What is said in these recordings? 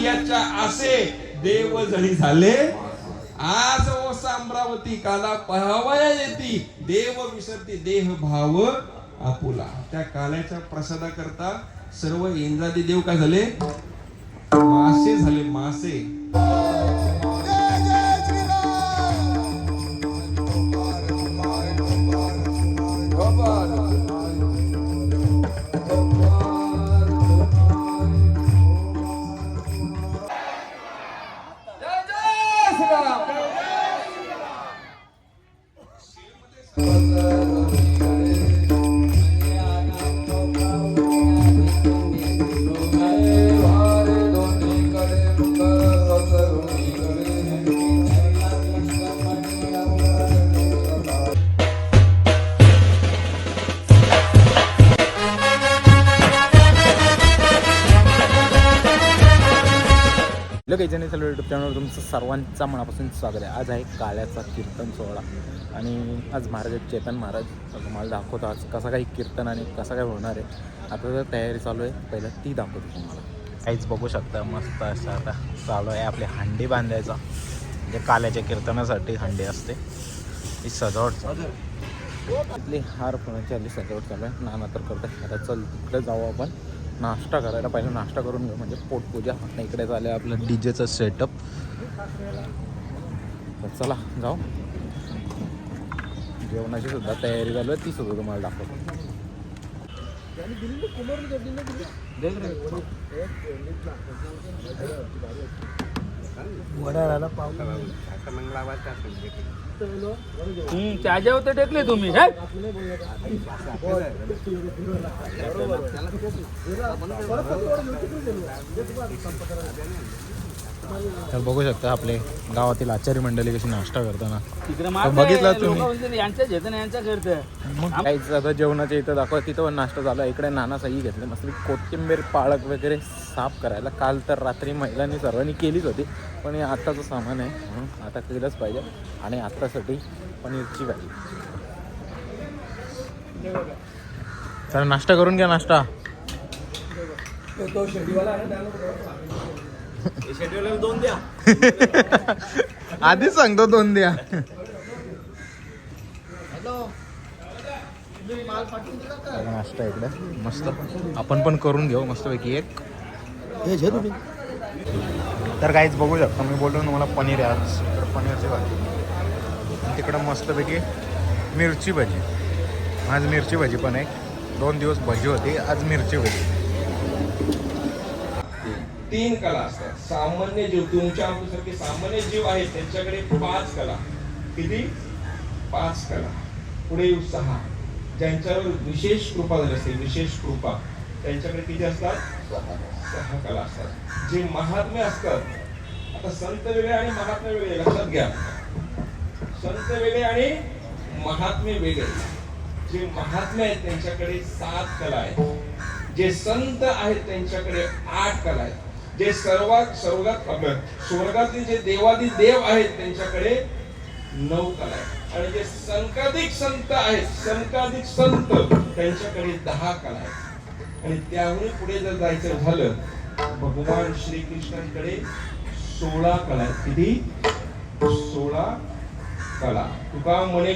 याच्या असे देव जरी झाले आज ओसा अमरावती काला पहावया येती देव विसरती देह भाव आपुला. त्या काल्याच्या प्रसादा करता सर्व इंद्रादी देव काय झाले? मासे झाले, मासे. काही सर्व यूट्यूब चॅनलवर तुमचं सर्वांचा मनापासून स्वागत आहे. आज आहे काल्याचा कीर्तन सोहळा आणि आज महाराज चेतन महाराज मला दाखवतो आज कसं काही कीर्तन आणि कसं काय होणार आहे. आता जर तयारी चालू आहे, पहिलं ती दाखवतो तुम्हाला. काहीच बघू शकता मस्त असं आता चालू आहे आपली हंडी बांधायचा, म्हणजे काल्याच्या कीर्तनासाठी हंडी असते. ही सजावट इथली हार फुलांची आली सजावट चालू आहे. नाना तर करतात. आता चल तिकडे जाऊ आपण नाश्ता करायला. पहिला नाश्ता करून घेऊ म्हणजे पोटपूजा. इकडे झालं आपलं डीजेचं सेटअप. तर चला जाऊ. जेवणाची सुद्धा तयारी चालू आहे, ती सुद्धा तुम्हाला दाखवतो. त्याच्या होते टेकले तुम्ही तर बघू शकता आपले गावातील आचार्य मंडळी कशी नाश्ता करताना बघितला तुम्ही. यांच्याच येतं ना यांच्या करतं. मग काहीच आता जेवणाच्या इथं दाखवा. तिथं पण नाश्ता झाला. इकडे नाना सही घेतले मस्त कोथिंबीर पालक वगैरे साफ करायला. काल तर रात्री महिलांनी सर्वांनी केलीच होती, पण हे आत्ताचं सामान आहे म्हणून आता केलंच पाहिजे. आणि आत्तासाठी पनीरची भाजी. तर नाश्ता करून घ्या. नाश्ता दोन द्या. आधीच सांगतो 2 द्या. नाश्ता इकडे मस्त आपण पण करून घेऊ मस्तपैकी एक. तर काहीच बघू शकता. मी बोलतो ना मला पनीर आहे आज. तर पनीरची भाजी तिकडं मस्तपैकी मिरची भाजी. आज मिरची भाजी पण आहे. 2 दिवस भाजी होती, आज मिरची भाजी. 3 कला असतात. सामान्य जीव तुमच्या आमच्यासारखे सामान्य जीव आहेत त्यांच्याकडे 5 कला. किती? 5 कला. पुढे 6. ज्यांच्यावर विशेष कृपा झाली असते, विशेष कृपा, त्यांच्याकडे किती असतात? 6 कला असतात. जे महात्मे असतात, आता संत वेगळे आणि महात्मे वेगळे लक्षात घ्या. संत वेगळे आणि महात्मे वेगळे. जे महात्मे आहेत त्यांच्याकडे 7 कला आहेत. जे संत आहेत त्यांच्याकडे 8 कला आहेत. जे स्वर्गातील जे देवादी देव आहेत त्यांच्याकडे 9 कला आहेत. आणि जे संकाधिक संत आहेत, संकाधिक संत, त्यांच्याकडे 10 कला आहेत. आणि त्याहून पुढे जर जायचं झालं, भगवान श्रीकृष्णांकडे 16 कला आहेत. किती? 16 कला. तुका म्हणे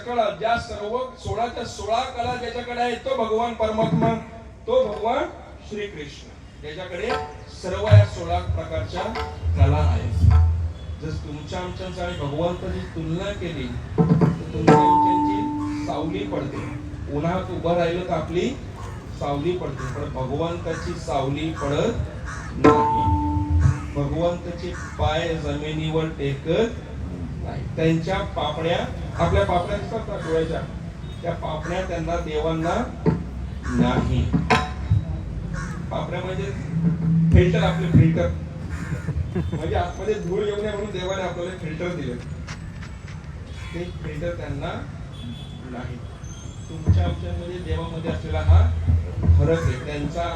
कला ज्या सर्व 16 कला ज्याच्याकडे आहेत तो भगवान परमात्मा, तो भगवान श्रीकृष्ण. ज्याच्याकडे सर्व या 16 प्रकारच्या कला आहेत. जर तुमच्या आमच्या आणि भगवंताची तुलना केली तर तुमच्या आमच्याची सावली पडते. उन्हात उभं राहिलं तर आपली सावली पडते, पण भगवंताची सावली पडत नाही. भगवंताचे पाय जमिनीवर टेकत नाही. त्यांच्या पापण्या, आपल्या पापण्या दिसतात ना डोळ्याच्या, त्या पापण्या त्यांना देवांना नाही. पापण्या म्हणजे फिल्टर, आपले फिल्टर म्हणजे आतमध्ये धूळ येऊ नये म्हणून देवाने आपल्याला फिल्टर दिले. ते फिल्टर त्यांना नाही. तुमच्या आमच्यामध्ये देवामध्ये असलेला हा फरक आहे. त्यांचा,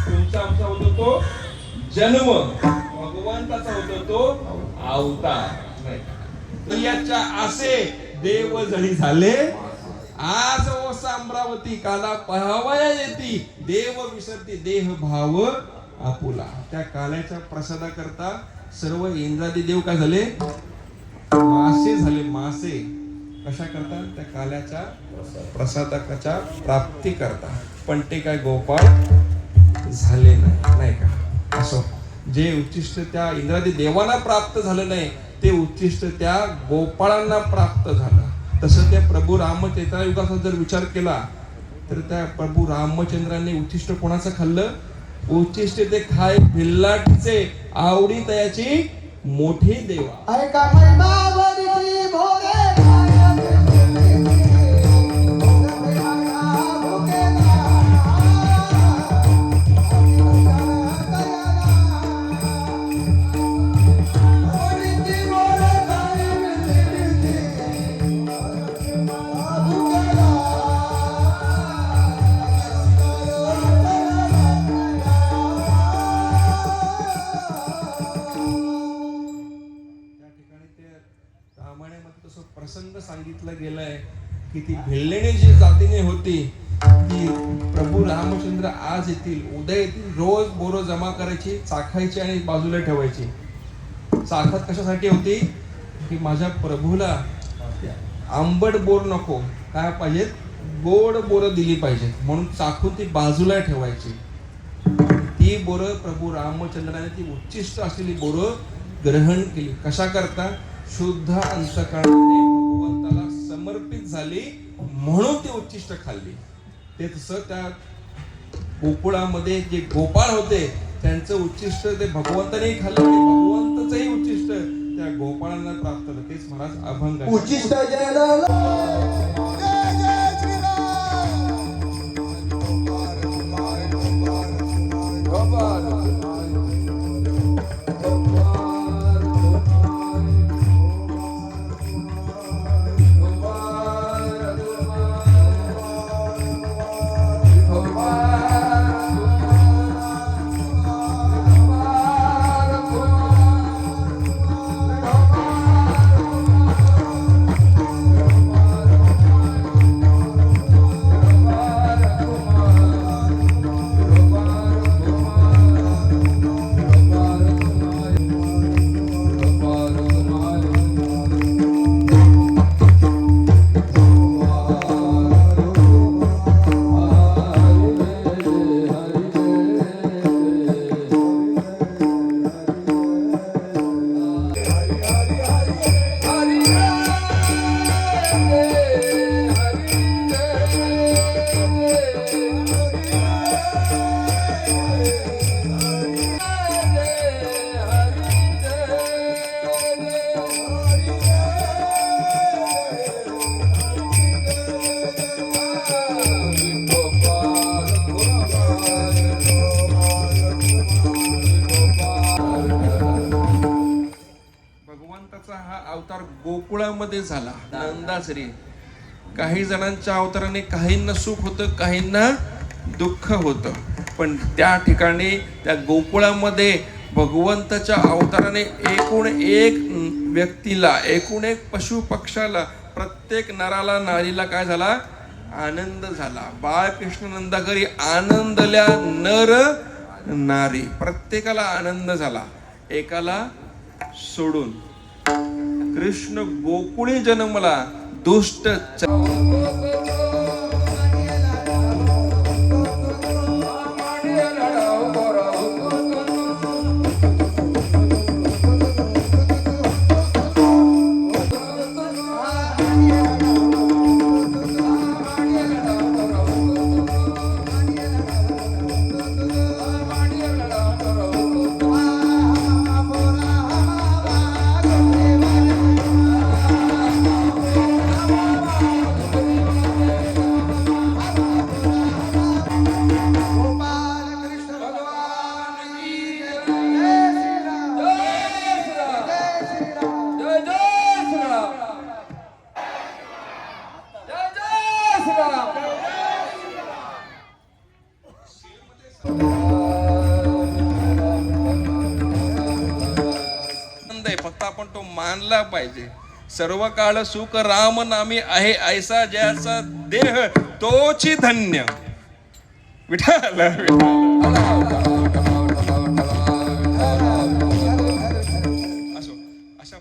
तुमचा आमचा होतो तो जन्म, भगवंताचा होतो तो अवतार. नाही याच्या असे देव जणी झाले आज ओसा अमरावती, काला पहावया येती देव विसरती देह भाव आपुला. त्या काल्याच्या प्रसादा करता सर्व इंद्रादी देव काय झाले? मासे झाले. मासे कशा करता? त्या काल्याच्या प्रसादाच्या प्राप्ती करता. पण ते काय गोपाळ झाले नाही का? असो, जे उच्चिष्ट त्या इंद्रादी देवांना प्राप्त झालं नाही ते उच्चिष्ट त्या गोपाळांना प्राप्त झालं. तसं त्या प्रभू रामचंद्र युगाचा जर विचार केला तर त्या प्रभू रामचंद्रांनी उच्चिष्ट कोणाचं खाल्लं? उच्चिष्ट ते खाय भिल्लाटीचे, आवडी तयाची मोठी देवा. ऐका महिमावरती भोरे प्रसंग सांगितलं गेलाय की ती भिल्लेणी जी जातीने होती ती प्रभू रामचंद्र आज येतील, उद्या येतील, रोज बोरं जमा करायची, चाखायची आणि बाजूला ठेवायची. चाखत कशासाठी होती? की माझ्या प्रभूला आंबट बोर नको, काय पाहिजेत? गोड बोरं दिली पाहिजेत, म्हणून चाखून ती बाजूला ठेवायची. ती बोरं प्रभू रामचंद्राने, ती उच्चिष्ट असलेली बोरं ग्रहण केली. कशा करता? शुद्ध अंतकरणाने भगवंताला समर्पित झाली म्हणून ती उच्चिष्ट खाल्ली. ते तसं त्या गोकुळामध्ये जे गोपाळ होते त्यांचं उच्चिष्ट ते भगवंतानेही खाल्लं आणि भगवंताचंही उच्चिष्ट त्या गोपाळांना प्राप्त झालं. तेच महाराज अभंग उच्चिष्ट गोकुळामध्ये झाला नंदाचरी. काही जणांच्या अवताराने काहींना सुख होतं, काहींना दुःख होतं, पण त्या ठिकाणी त्या गोकुळामध्ये भगवंताच्या अवताराने एकूण एक व्यक्तीला, एकूण एक पशु पक्षाला, प्रत्येक नराला नारीला काय झाला? आनंद झाला. बाळकृष्ण नंदाकरी आनंदल्या नर नारी, प्रत्येकाला आनंद झाला. एकाला सोडून कृष्ण गोकुळी जन्मला दुष्ट आता आपण तो मानला पाहिजे. सर्व काळ सुख राम नामी आहे, ऐसा ज्याचा देह तोची धन्य. विठाल असो अशा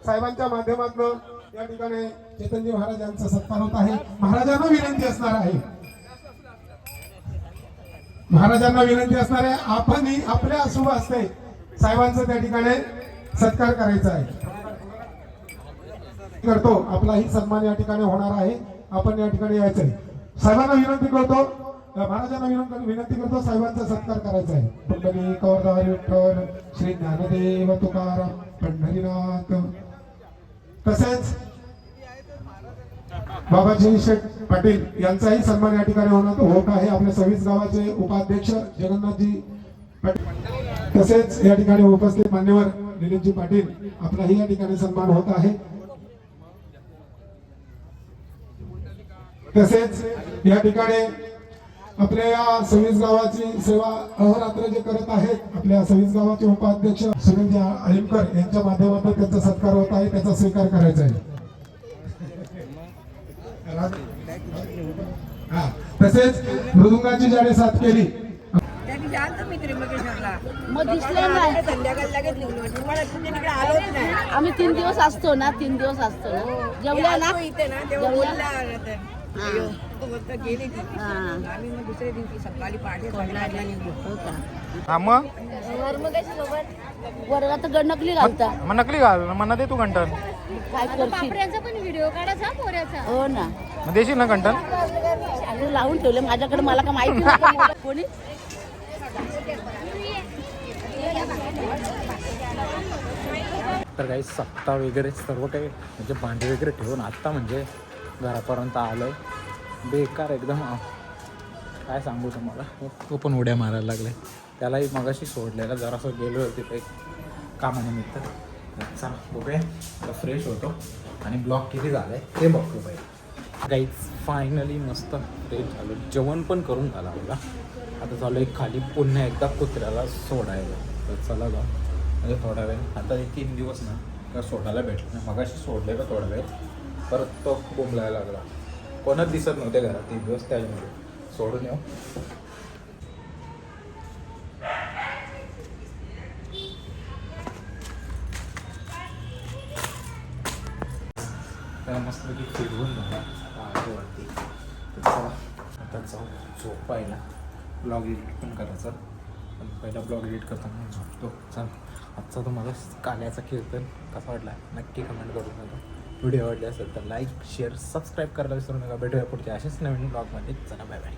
साहेबांच्या माध्यमातून या ठिकाणी चेतनजी महाराजांचा सत्कार होत आहे. महाराजांना विनंती असणार आहे, महाराजांना विनंती असणार आहे, आपणही आपल्या शुभ हस्ते साहेबांचा त्या ठिकाणी सत्कार करायचा आहे. करतो आपलाही सन्मान या ठिकाणी होणार आहे. आपण या ठिकाणी यायचं आहे. साहेबांना विनंती करतो, महाराजांना विनंती करतो, साहेबांचा सत्कार करायचा आहे. पंढरी कौरदारी विठ्ठल श्री ज्ञानदेव तुकाराम पंढरीनाथ. तसेच बाबाजी शेठ पाटील यांचाही सन्मान या ठिकाणी होत आहे. आपल्या 26 गावाचे उपाध्यक्ष जगन्नाथजी पाटील तसेच या ठिकाणी उपस्थित मान्यवर निलेशजी पाटील आपलाही या ठिकाणी सन्मान होत आहे. तसेच या ठिकाणी आपल्या या सव्वीस गावाची सेवा अहोरात्र जे करत आहेत आपल्या सव्वीस गावाचे उपाध्यक्ष सुनील अलिमकर यांच्या माध्यमातून त्यांचा सत्कार होत आहे, त्याचा स्वीकार करायचा आहे. हा, तसेच मृदुंगाची ज्याने साथ केली त्यांनी जास्त मी त्र्यंबकेश्वरला मग दिसले नाही. संध्याकाळी लगेच निघलो तुम्हाला तुमच्या तिकडे आलोच नाही आम्ही 3 दिवस असतो ना 3 दिवस असतो ना जेवल्या ना आलो इथे ना तेव्हा जेवल्या? बोलला हा. तो बोलता गेली ती हा. आम्ही मग दुसऱ्या दिवशी सकाळी पहाटे साडेपाचला निघलो हो का? हा मग वर्गात नकली घालता मग नकली घाल मग दे तू कंटन काय करशील पण व्हिडिओ काढायचा पोऱ्याचा हो ना मग देशील ना कंटन. चालू लावून ठेवले माझ्याकडे मला का माहिती नव्हतं. कोणी तर काही सत्ता वगैरे सर्व काही म्हणजे भांडी वगैरे ठेवून आत्ता म्हणजे घरापर्यंत आलं आहे. बेकार एकदम काय सांगू तुम्हाला. तो पण उड्या मारायला लागलाय. त्यालाही मगाशी सोडलेला जरासं गेलो होते काही कामानिमित्त. चला बघूया फ्रेश होतो आणि ब्लॉग किती झालं आहे ते बघतो पाहिजे. काहीच फायनली मस्त फ्रेश झालो. जेवण पण करून झालं आपला. आता चालू आहे खाली पुन्हा एकदा कुत्र्याला सोडायला. तर चला जाऊ म्हणजे थोडा वेळ. आता 3 दिवस ना का सोडायला भेटलं नाही. मगाशी सोडलेलं थोडा वेळ परत तो बोंबलायला लागला. कोणच दिसत नव्हते घरात 3 दिवस त्याच्यामध्ये सोडून येऊ. त्या मस्तपैकी फिरवून झाला वरती. तर चला आता जाऊ झोपायला. ब्लॉग एडिट पण करायचा पण पहिला ब्लॉग एडिट करताना झोपतो. चल आजचा तुम्हाला काल्याचा कीर्तन कसा वाटला नक्की कमेंट करून नका. व्हिडिओ आवडले असेल तर लाईक शेअर सबस्क्राईब करायला विसरू नका. भेटूया पुढच्या असेच नवीन ब्लॉगमध्ये. चला बाय बाय.